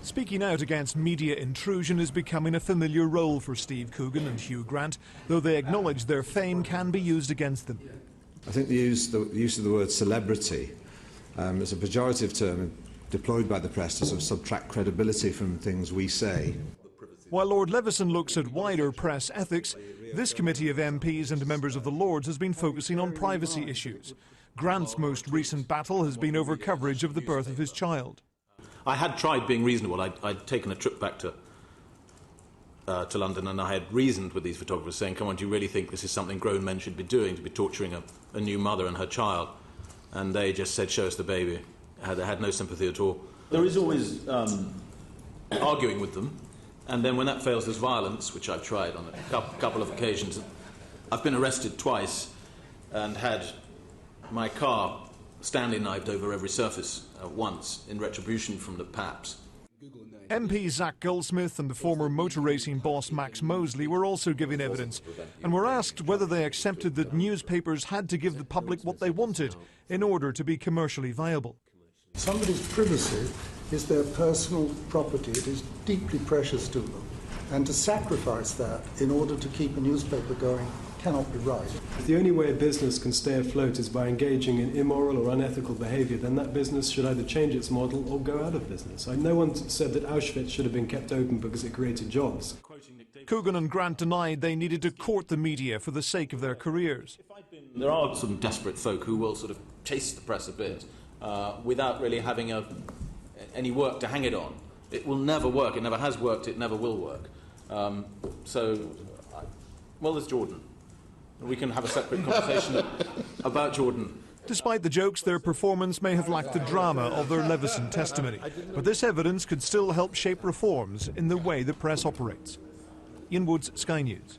Speaking out against media intrusion is becoming a familiar role for Steve Coogan and Hugh Grant, though they acknowledge their fame can be used against them. I think the use of the word celebrity is a pejorative term deployed by the press to sort of subtract credibility from things we say. While Lord Leveson looks at wider press ethics, this committee of MPs and members of the Lords has been focusing on privacy issues. Grant's most recent battle has been over coverage of the birth of his child. I had tried being reasonable. I'd taken a trip back to London, and I had reasoned with these photographers, saying, come on, do you really think this is something grown men should be doing, to be torturing a new mother and her child? And they just said, show us the baby. I had no sympathy at all. There is always arguing with them, and then when that fails, there's violence, which I've tried on a couple of occasions. I've been arrested twice and had my car Stanley knifed over every surface once in retribution from the Paps. MP Zach Goldsmith and the former motor racing boss Max Mosley were also giving evidence and were asked whether they accepted that newspapers had to give the public what they wanted in order to be commercially viable. Somebody's privacy is their personal property. It is deeply precious to them. And to sacrifice that in order to keep a newspaper going cannot be right. If the only way a business can stay afloat is by engaging in immoral or unethical behaviour, then that business should either change its model or go out of business. No one said that Auschwitz should have been kept open because it created jobs. Coogan and Grant denied they needed to court the media for the sake of their careers. There are some desperate folk who will sort of chase the press a bit without really having any work to hang it on. It will never work. It never has worked. It never will work. Well, there's Jordan. We can have a separate conversation about Jordan. Despite the jokes, their performance may have lacked the drama of their Leveson testimony. But this evidence could still help shape reforms in the way the press operates. Ian Woods, Sky News.